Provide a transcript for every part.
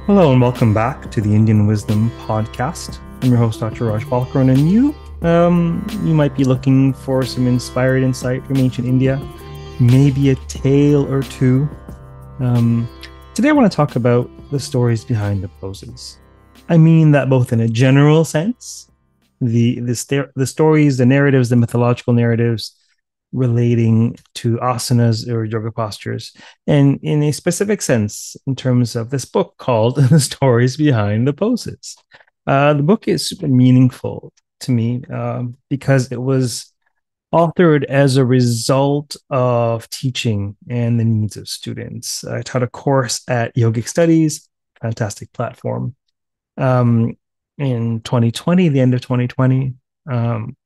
Hello and welcome back to the Indian Wisdom Podcast. I'm your host, Dr. Raj Balkaran, and you might be looking for some inspired insight from ancient India, maybe a tale or two. Today, I want to talk about the stories behind the poses. I mean that both in a general sense, the stories, the narratives, the mythological narratives relating to asanas or yoga postures, and in a specific sense, in terms of this book called The Stories Behind the Poses. The book is super meaningful to me because it was authored as a result of teaching and the needs of students. I taught a course at Yogic Studies, fantastic platform, in 2020, the end of 2020,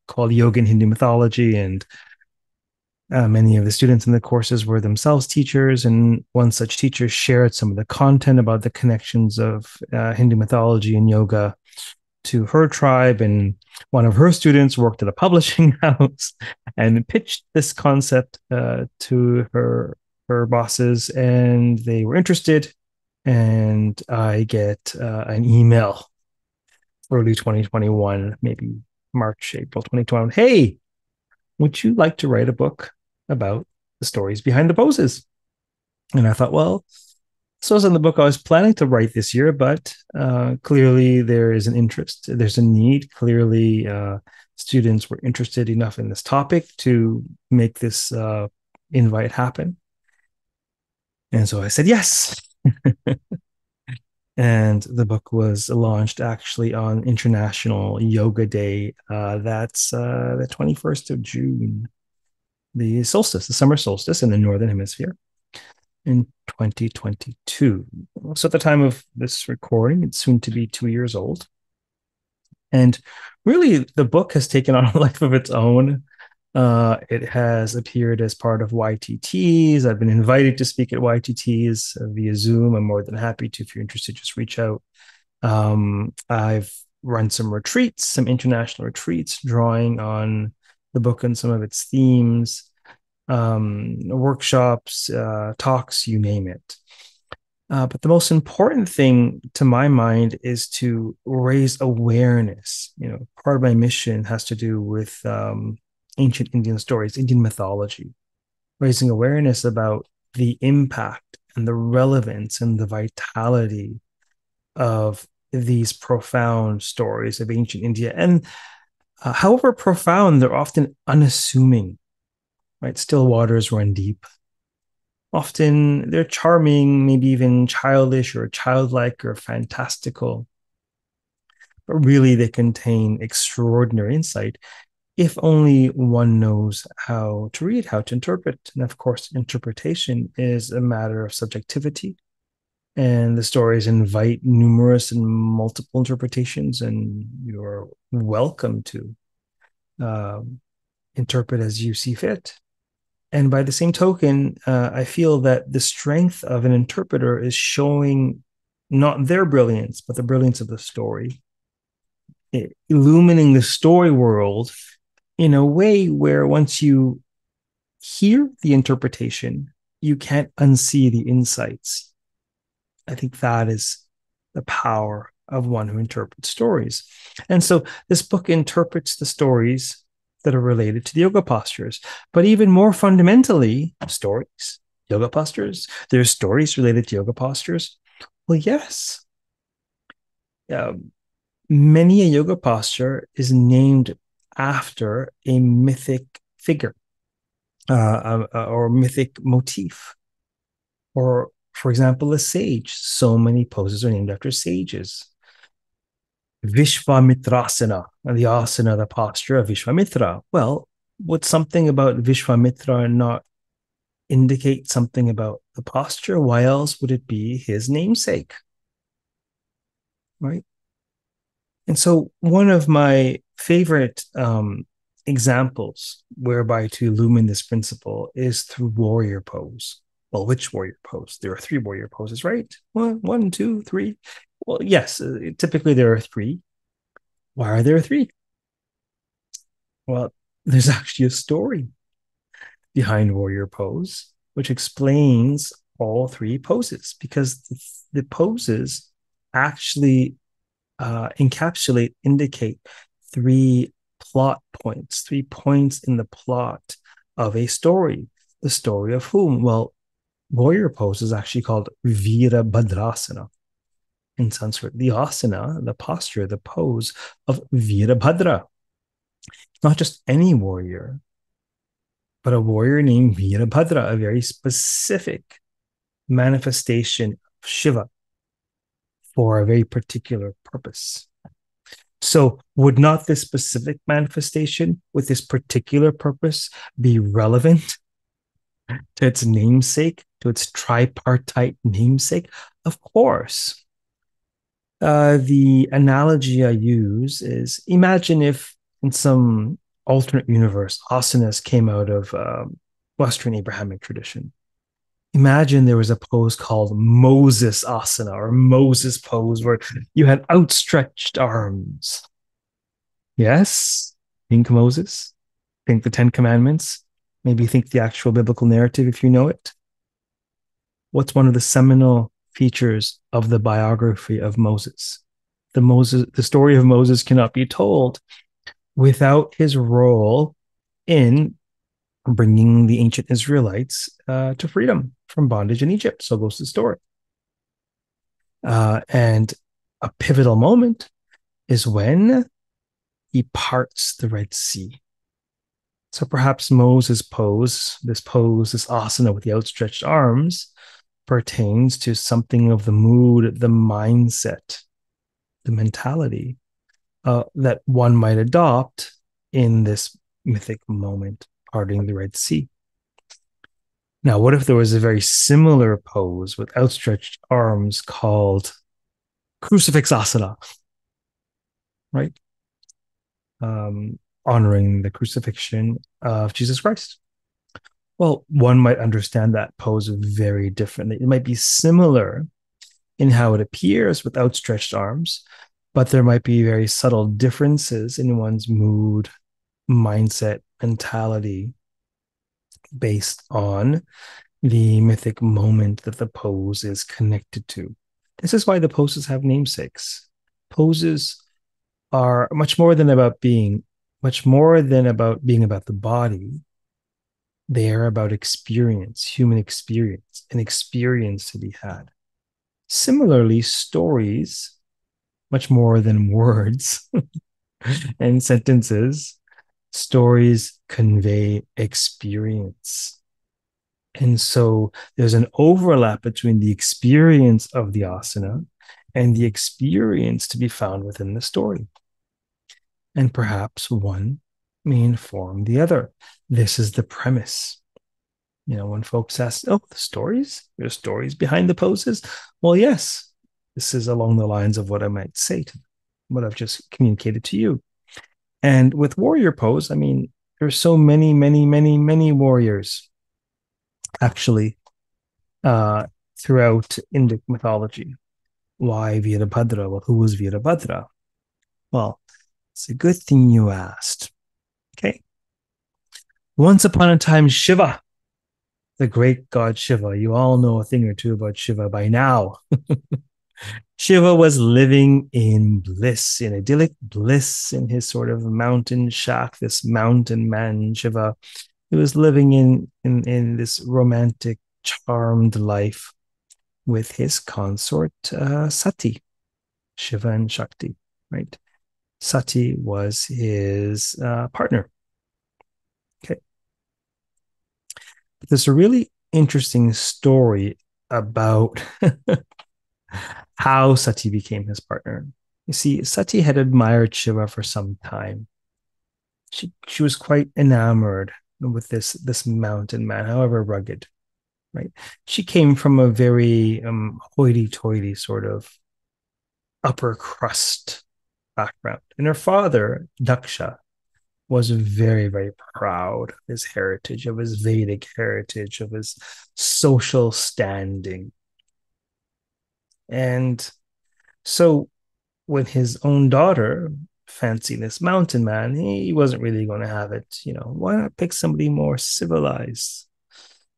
called Yoga and Hindu Mythology. And many of the students in the courses were themselves teachers, and one such teacher shared some of the content about the connections of Hindu mythology and yoga to her tribe. And one of her students worked at a publishing house and pitched this concept to her bosses, and they were interested. And I get an email early 2021, maybe March, April 2021. Hey, would you like to write a book about the stories behind the poses? And I thought, well, this wasn't the book I was planning to write this year, but clearly there is an interest, there's a need. Clearly, students were interested enough in this topic to make this invite happen. And so I said yes. And the book was launched actually on International Yoga Day. That's the 21st of June, the solstice, the summer solstice in the Northern Hemisphere in 2022. So at the time of this recording, it's soon to be 2 years old. And really, the book has taken on a life of its own. It has appeared as part of YTTs. I've been invited to speak at YTTs via Zoom. I'm more than happy to. If you're interested, just reach out. I've run some retreats, some international retreats, drawing on the book and some of its themes, workshops, talks, you name it. But the most important thing to my mind is to raise awareness. Part of my mission has to do with ancient Indian stories, Indian mythology, raising awareness about the impact and the relevance and the vitality of these profound stories of ancient India. And however profound, they're often unassuming, right? Still waters run deep. Often they're charming, maybe even childish or childlike or fantastical, but really they contain extraordinary insight if only one knows how to read, how to interpret. And of course, interpretation is a matter of subjectivity. And the stories invite numerous and multiple interpretations, and you're welcome to interpret as you see fit. And by the same token, I feel that the strength of an interpreter is showing not their brilliance, but the brilliance of the story, illumining the story world in a way where once you hear the interpretation, you can't unsee the insights. I think that is the power of one who interprets stories. And so this book interprets the stories that are related to the yoga postures, but even more fundamentally, stories, yoga postures. There's stories related to yoga postures. Well, yes. Many a yoga posture is named after a mythic figure or mythic motif. Or, for example, a sage. So many poses are named after sages. Vīrabhadrāsana, the asana, the posture of Vishwamitra. Well, would something about Vishwamitra not indicate something about the posture? Why else would it be his namesake? Right? And so one of my favorite examples whereby to illumine this principle is through warrior pose. Well, which warrior pose? There are three warrior poses, right? One, two, three. Well, yes, typically there are three. Why are there three? Well, there's actually a story behind warrior pose, which explains all three poses, because the poses actually indicate three plot points, 3 points in the plot of a story. The story of whom? Well, warrior pose is actually called Vīrabhadrāsana in Sanskrit. The asana, the posture, the pose of Vīrabhadra. Not just any warrior, but a warrior named Vīrabhadra, a very specific manifestation of Shiva for a very particular purpose. So, would not this specific manifestation with this particular purpose be relevant to its namesake, to its tripartite namesake? Of course. The analogy I use is, imagine if in some alternate universe, asanas came out of Western Abrahamic tradition. Imagine there was a pose called Moses asana or Moses pose where you had outstretched arms. Yes, think Moses, think the Ten Commandments, maybe think the actual biblical narrative if you know it. What's one of the seminal features of the biography of Moses? The story of Moses cannot be told without his role in bringing the ancient Israelites to freedom from bondage in Egypt. So goes the story. And a pivotal moment is when he parts the Red Sea. So perhaps Moses' pose, this asana with the outstretched arms, pertains to something of the mood, the mindset, the mentality that one might adopt in this mythic moment, parting the Red Sea. Now, what if there was a very similar pose with outstretched arms called crucifix asana, right? Honoring the crucifixion of Jesus Christ. Well, one might understand that pose very differently. It might be similar in how it appears with outstretched arms, but there might be very subtle differences in one's mood, mindset, mentality based on the mythic moment that the pose is connected to. This is why the poses have namesakes. Poses are much more than about being about the body. They are about experience, human experience, an experience to be had. Similarly, stories, much more than words and sentences, stories convey experience. And so there's an overlap between the experience of the asana and the experience to be found within the story. And perhaps one may inform the other. This is the premise. When folks ask, oh, the stories? There's stories behind the poses? Well, yes, this is along the lines of what I might say to them, what I've just communicated to you. And with warrior pose, there's so many, many, many, many warriors actually throughout Indic mythology. Why Vīrabhadra? Well, who was Vīrabhadra? Well, it's a good thing you asked. Okay. Once upon a time, Shiva, the great god Shiva, you all know a thing or two about Shiva by now. Shiva was living in bliss, in idyllic bliss in his sort of mountain shack, this mountain man Shiva. He was living in this romantic, charmed life with his consort Sati, Shiva and Shakti, right? Sati was his partner. Okay. But there's a really interesting story about how Sati became his partner. You see, Sati had admired Shiva for some time. She was quite enamored with this mountain man, however rugged, right? She came from a very hoity-toity sort of upper crust background. And her father, Daksha, was very, very proud of his heritage, of his Vedic heritage, of his social standing. And so when his own daughter fancied this mountain man, he wasn't really going to have it. Why not pick somebody more civilized?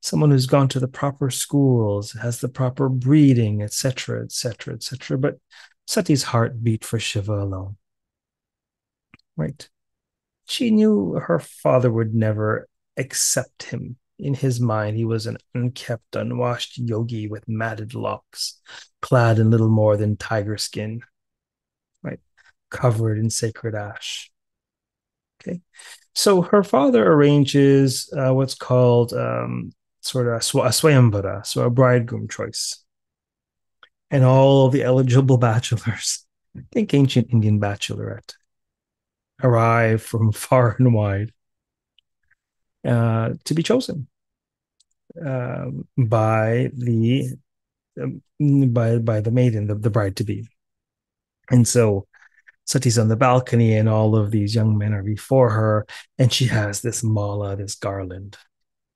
Someone who's gone to the proper schools, has the proper breeding, etc., etc., etc. But Sati's heart beat for Shiva alone, right? She knew her father would never accept him. In his mind, he was an unkept, unwashed yogi with matted locks, clad in little more than tiger skin, right? Covered in sacred ash. Okay. So her father arranges what's called sort of a swayamvara, so a bridegroom choice. And all of the eligible bachelors, think ancient Indian bachelorette, arrive from far and wide to be chosen by the by the maiden, the bride to be. And so Sati's on the balcony, and all of these young men are before her, and she has this mala, this garland.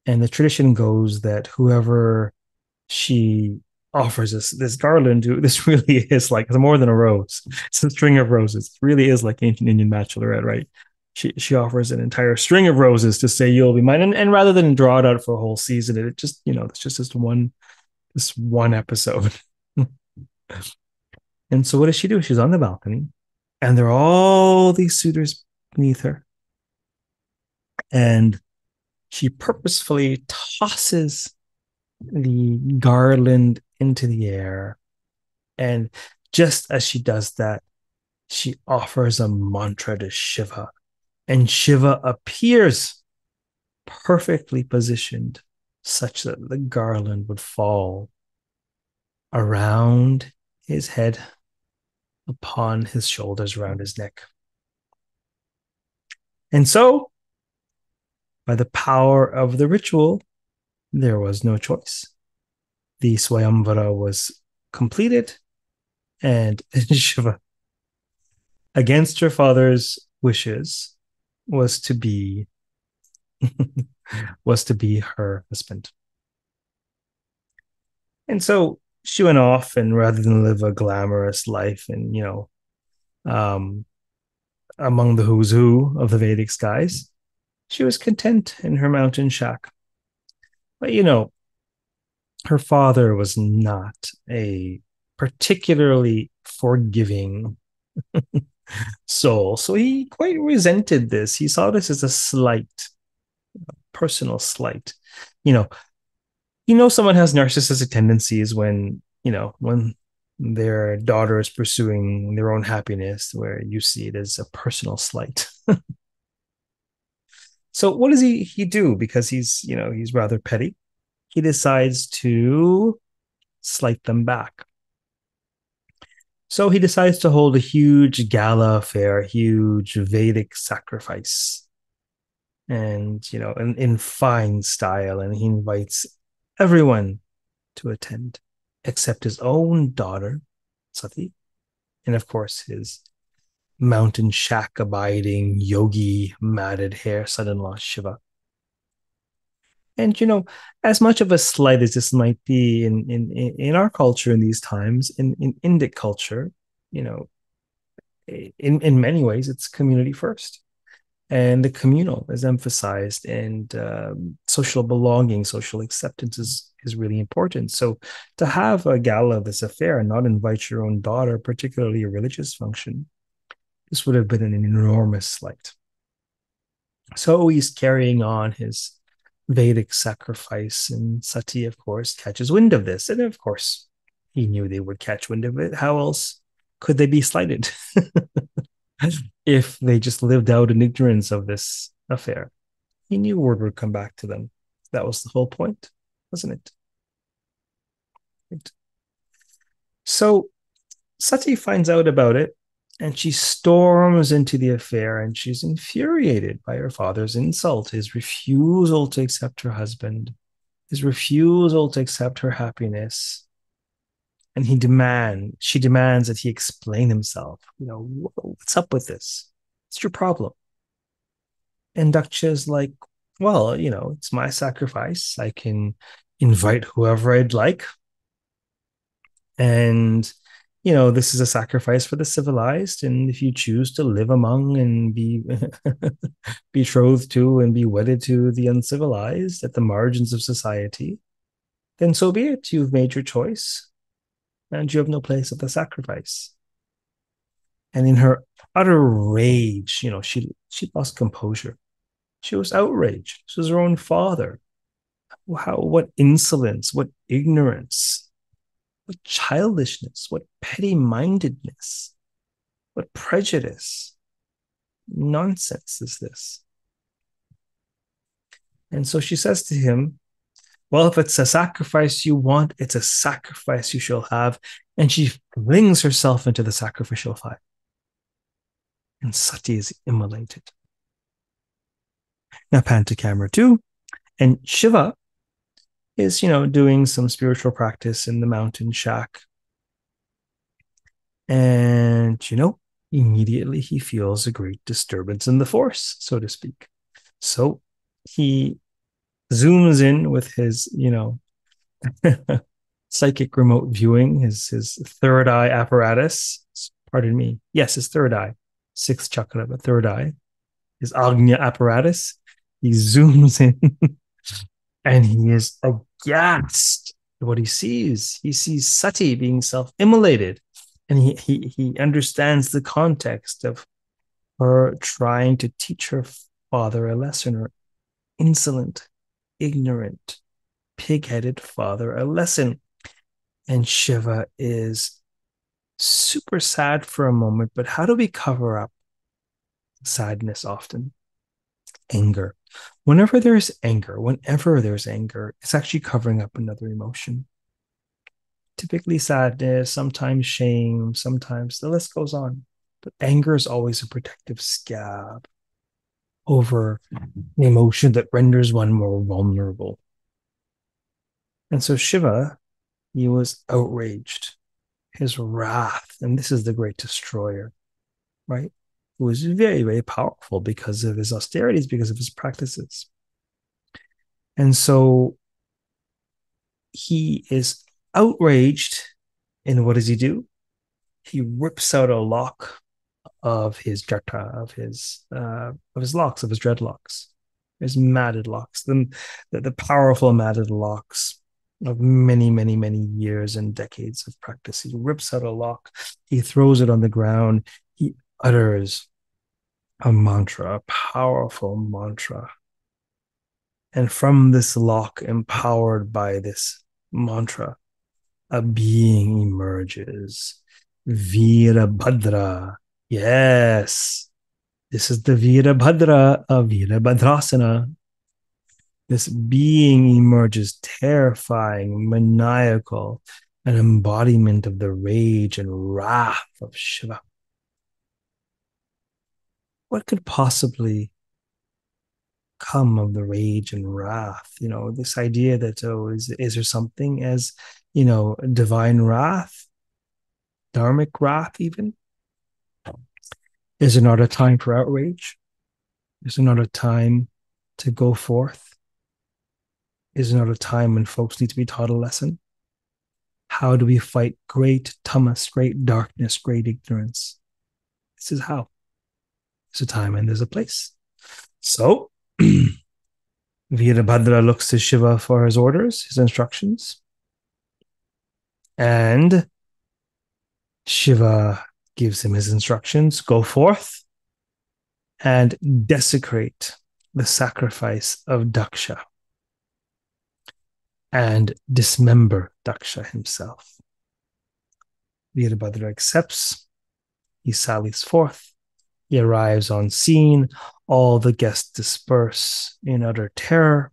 And the tradition goes that whoever she offers this garland to, this really is like, it's more than a rose. It's a string of roses. It really is like ancient Indian bachelorette, right? She offers an entire string of roses to say you'll be mine. And rather than draw it out for a whole season, it just, it's just this one episode. And so what does she do? She's on the balcony, and there are all these suitors beneath her. And she purposefully tosses the garland into the air. And just as she does that, she offers a mantra to Shiva. And Shiva appears perfectly positioned such that the garland would fall around his head, upon his shoulders, around his neck. And so, by the power of the ritual, there was no choice. The Swayamvara was completed, and Shiva, against her father's wishes, was to be her husband. And so she went off, and rather than live a glamorous life and um, among the who's who of the Vedic skies, she was content in her mountain shack. But her father was not a particularly forgiving soul, so he quite resented this. He saw this as a slight, personal slight. You know, someone has narcissistic tendencies when their daughter is pursuing their own happiness, where you see it as a personal slight. So what does he do? Because he's rather petty. He decides to slight them back. So he decides to hold a huge gala affair, a huge Vedic sacrifice, and in fine style, and he invites everyone to attend except his own daughter, Sati, and of course his mountain shack abiding yogi matted hair son-in-law Shiva. And as much of a slight as this might be in our culture in these times, in Indic culture, you know, in many ways, it's community first, and the communal is emphasized, and social belonging, social acceptance is really important. So to have a gala of this affair and not invite your own daughter, particularly a religious function, this would have been an enormous slight. So he's carrying on his Vedic sacrifice, and Sati, of course, catches wind of this. And of course, he knew they would catch wind of it. How else could they be slighted if they just lived out in ignorance of this affair? He knew word would come back to them. That was the whole point, wasn't it? Right. So Sati finds out about it, and she storms into the affair, and she's infuriated by her father's insult, his refusal to accept her husband, his refusal to accept her happiness. And she demands that he explain himself. What's up with this? What's your problem? And Daksha's like, well, it's my sacrifice. I can invite whoever I'd like. And this is a sacrifice for the civilized, and if you choose to live among and be betrothed to and be wedded to the uncivilized at the margins of society, then so be it. You've made your choice, and you have no place at the sacrifice. And in her utter rage, she lost composure. She was outraged. This was her own father. What insolence, what ignorance, what childishness, what petty mindedness, what prejudice. Nonsense is this? And so she says to him, well, if it's a sacrifice you want, it's a sacrifice you shall have. And she flings herself into the sacrificial fire. And Sati is immolated. Now pan to camera 2. And Shiva is, doing some spiritual practice in the mountain shack. And, immediately he feels a great disturbance in the force, so to speak. So he zooms in with his, psychic remote viewing, his third eye apparatus. Pardon me. Yes, his third eye, sixth chakra, but third eye, his Agnya apparatus. He zooms in and he is aghast at what he sees. He sees Sati being self-immolated. And he understands the context of her trying to teach her father a lesson, her insolent, ignorant, pig-headed father a lesson. And Shiva is super sad for a moment, but how do we cover up sadness often? Anger. Whenever there's anger, it's actually covering up another emotion. Typically sadness, sometimes shame, sometimes the list goes on. But anger is always a protective scab over an emotion that renders one more vulnerable. And so Shiva, he was outraged. His wrath, and this is the great destroyer, right? Who was very, very powerful because of his austerities, because of his practices. And so he is outraged. And what does he do? He rips out a lock of his jata, of his locks, of his dreadlocks, his matted locks, the powerful matted locks of many, many, many years and decades of practice. He rips out a lock, he throws it on the ground, he utters a mantra, a powerful mantra. And from this lock, empowered by this mantra, a being emerges. Vīrabhadrā. Yes, this is the Vīrabhadra of Vīrabhadrāsana. This being emerges, terrifying, maniacal, an embodiment of the rage and wrath of Shiva. What could possibly come of the rage and wrath? This idea that, is there something as, divine wrath, dharmic wrath even? Is it not a time for outrage? Is it not a time to go forth? Is it not a time when folks need to be taught a lesson? How do we fight great tamas, great darkness, great ignorance? This is how. There's a time and there's a place. So Vīrabhadra looks to Shiva for his orders, his instructions. And Shiva gives him his instructions. Go forth and desecrate the sacrifice of Daksha and dismember Daksha himself. Vīrabhadra accepts. He sallies forth. He arrives on scene. All the guests disperse in utter terror.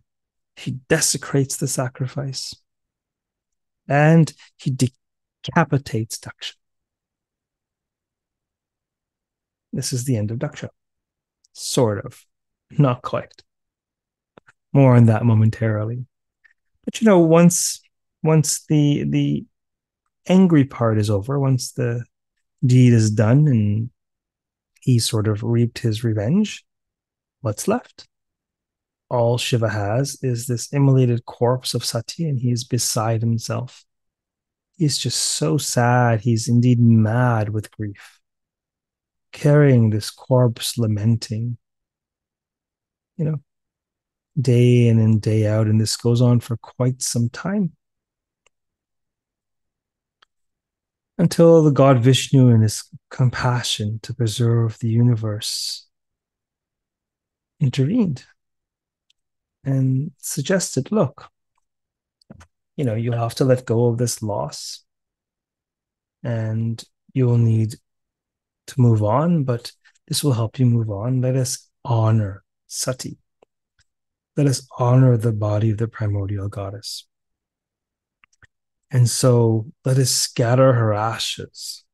He desecrates the sacrifice. And he decapitates Daksha. This is the end of Daksha. Sort of. Not quite. More on that momentarily. But once the angry part is over, once the deed is done and he sort of reaped his revenge, what's left? All Shiva has is this immolated corpse of Sati, and he's beside himself. He's just so sad. He's indeed mad with grief, carrying this corpse, lamenting, day in and day out. And this goes on for quite some time. until the god Vishnu, in his compassion to preserve the universe, intervened and suggested, look, you'll have to let go of this loss and you'll need to move on, but this will help you move on. Let us honor Sati. Let us honor the body of the primordial goddess. And so let us scatter her ashes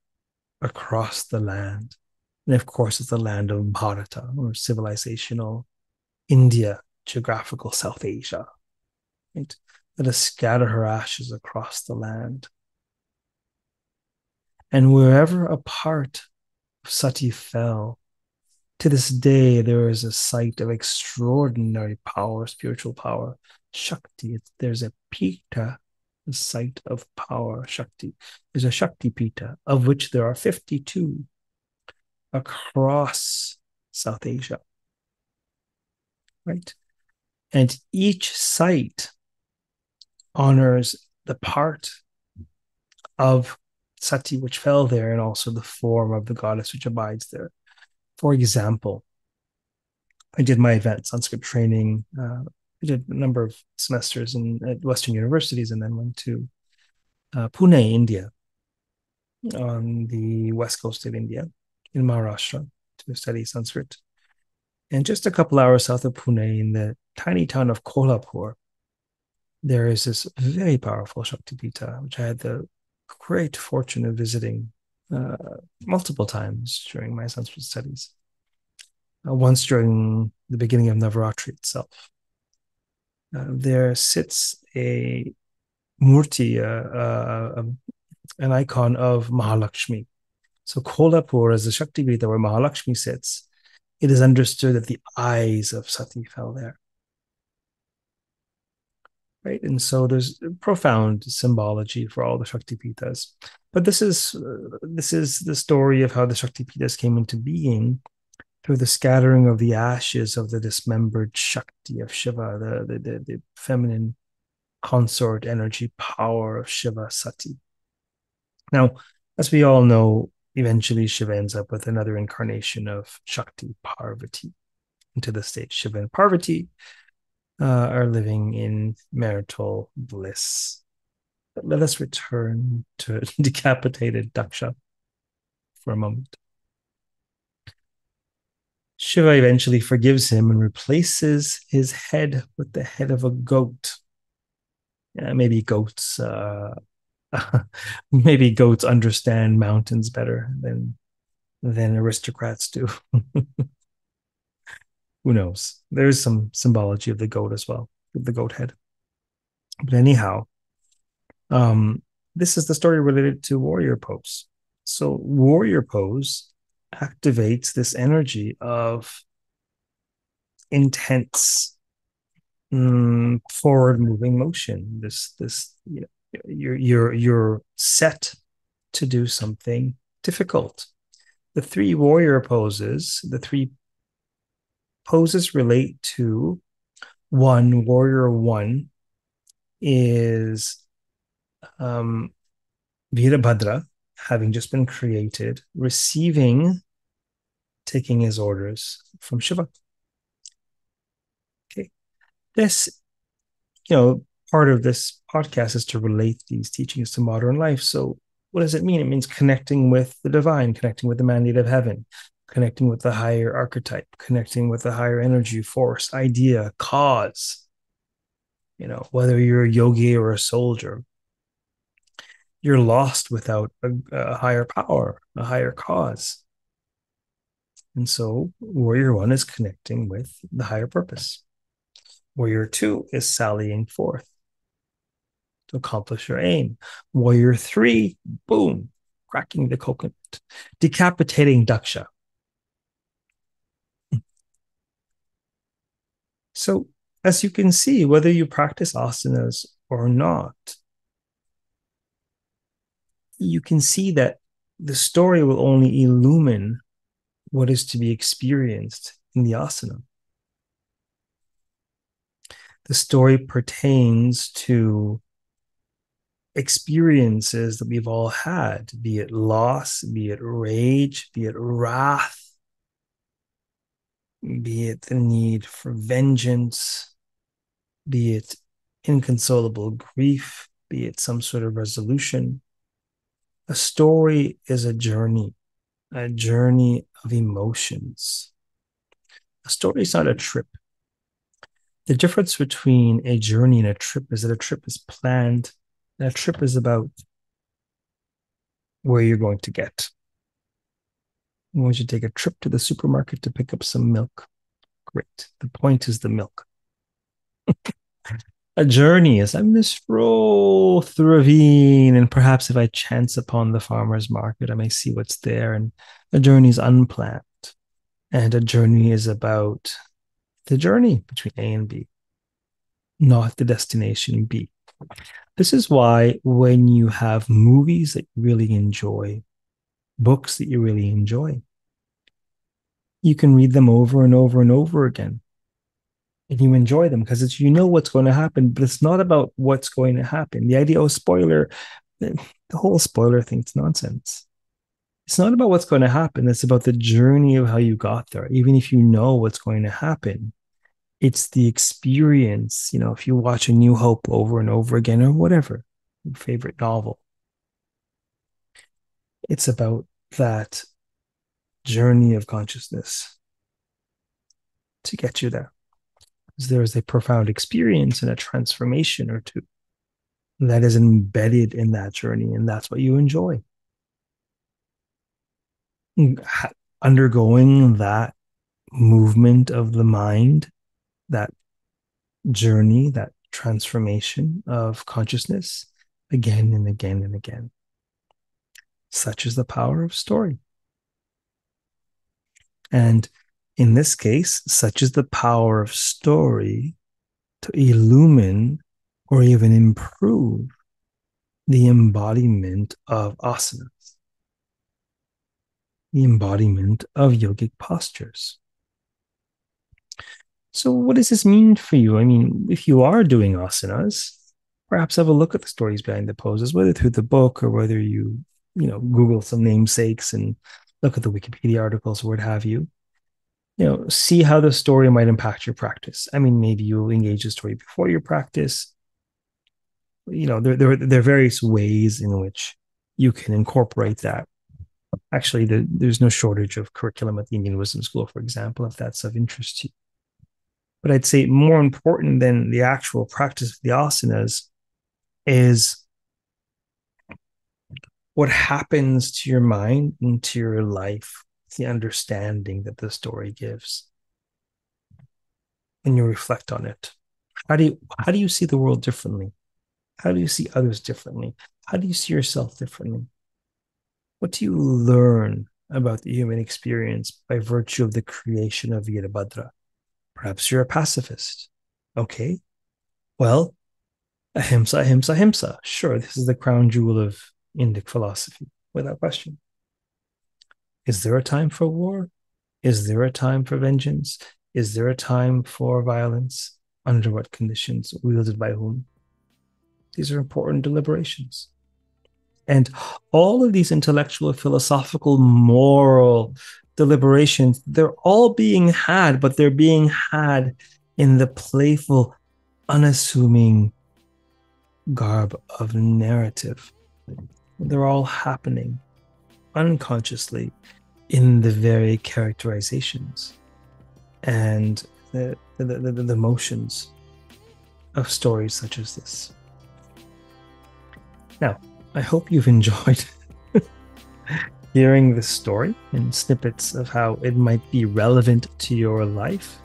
across the land. And of course, it's the land of Bharata, or civilizational India, geographical South Asia. Right? Let us scatter her ashes across the land. And wherever a part of Sati fell, to this day, there is a site of extraordinary power, spiritual power, Shakti. There's a Pita, a site of power, Shakti. There's a Shakti Pita, of which there are 52 across South Asia. Right? And each site honors the part of Sati which fell there and also the form of the goddess which abides there. For example, I did my advanced Sanskrit training. I did a number of semesters at Western universities and then went to Pune, India, on the west coast of India, in Maharashtra, to study Sanskrit. And just a couple hours south of Pune, in the tiny town of Kolhapur, there is this very powerful Shaktipita, which I had the great fortune of visiting multiple times during my Sanskrit studies. Once during the beginning of Navaratri itself. There sits a murti, an icon of Mahalakshmi. So Kolhapur is the Shaktipita where Mahalakshmi sits. It is understood that the eyes of Sati fell there. Right? And so there's profound symbology for all the Shaktipitas. But this is the story of how the Shaktipitas came into being through the scattering of the ashes of the dismembered Shakti of Shiva, the feminine consort energy power of Shiva, Sati. Now, as we all know, eventually Shiva ends up with another incarnation of Shakti, Parvati. And to this day, Shiva and Parvati are living in marital bliss. But let us return to decapitated Daksha for a moment. Shiva eventually forgives him and replaces his head with the head of a goat. Maybe goats understand mountains better than aristocrats do. Who knows? There's some symbology of the goat as well, of the goat head. But anyhow, this is the story related to warrior pose. So warrior pose activates this energy of intense forward moving motion. You're set to do something difficult. The three poses relate to one. Warrior one is Vīrabhadra, having just been created, taking his orders from Shiva. Okay. This, part of this podcast is to relate these teachings to modern life. So what does it mean? It means connecting with the divine, connecting with the mandate of heaven, connecting with the higher archetype, connecting with the higher energy, force, idea, cause. Whether you're a yogi or a soldier, you're lost without a higher power, a higher cause. And so warrior one is connecting with the higher purpose. Warrior two is sallying forth to accomplish your aim. Warrior three, boom, cracking the coconut, decapitating Daksha. So as you can see, whether you practice asanas or not, you can see that the story will only illumine what is to be experienced in the asana. The story pertains to experiences that we've all had, be it loss, be it rage, be it wrath, be it the need for vengeance, be it inconsolable grief, be it some sort of resolution. A story is a journey of emotions. A story is not a trip. The difference between a journey and a trip is that a trip is planned, and a trip is about where you're going to get. I want you to take a trip to the supermarket to pick up some milk. Great. The point is the milk. A journey is I'm going to stroll through a ravine, and perhaps if I chance upon the farmer's market, I may see what's there. And a journey is unplanned. And a journey is about the journey between A and B, not the destination B. This is why when you have movies that you really enjoy, books that you really enjoy, you can read them over and over and over again. And you enjoy them because it's, you know what's going to happen, but it's not about what's going to happen. The idea of spoiler, the whole spoiler thing's nonsense. It's not about what's going to happen. It's about the journey of how you got there. Even if you know what's going to happen, it's the experience. You know, if you watch A New Hope over and over again, or whatever, your favorite novel, it's about that journey of consciousness to get you there. Because there is a profound experience and a transformation or two that is embedded in that journey, and that's what you enjoy. Undergoing that movement of the mind, that journey, that transformation of consciousness again and again and again. Such is the power of story. And in this case, such is the power of story to illumine or even improve the embodiment of asanas, the embodiment of yogic postures. So what does this mean for you? I mean, if you are doing asanas, perhaps have a look at the stories behind the poses, whether through the book or whether you Google some namesakes and look at the Wikipedia articles or what have you. See how the story might impact your practice. I mean, maybe you'll engage the story before your practice. There are various ways in which you can incorporate that. Actually, there's no shortage of curriculum at the Indian Wisdom School, for example, if that's of interest to you. But I'd say more important than the actual practice of the asanas is what happens to your mind and to your life, the understanding that the story gives. And you reflect on it. How do you see the world differently? How do you see others differently? How do you see yourself differently? What do you learn about the human experience by virtue of the creation of Vīrabhadrā? Perhaps you're a pacifist. Okay. Well, ahimsa, ahimsa, ahimsa. Sure, this is the crown jewel of Indic philosophy, without question. Is there a time for war? Is there a time for vengeance? Is there a time for violence? Under what conditions? Wielded by whom? These are important deliberations. And all of these intellectual, philosophical, moral deliberations, they're all being had, but they're being had in the playful, unassuming garb of narrative. They're all happening unconsciously in the very characterizations and the motions of stories such as this. Now, I hope you've enjoyed hearing this story and snippets of how it might be relevant to your life.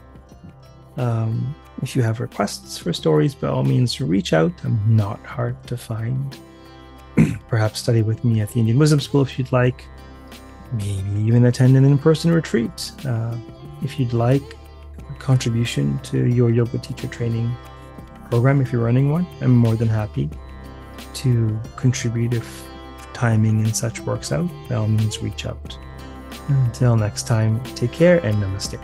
If you have requests for stories, by all means, reach out. I'm not hard to find. Perhaps study with me at the Indian Wisdom School if you'd like. Maybe even attend an in-person retreat. If you'd like a contribution to your yoga teacher training program, if you're running one, I'm more than happy to contribute if timing and such works out. By all means, reach out. Until next time, take care and namaste.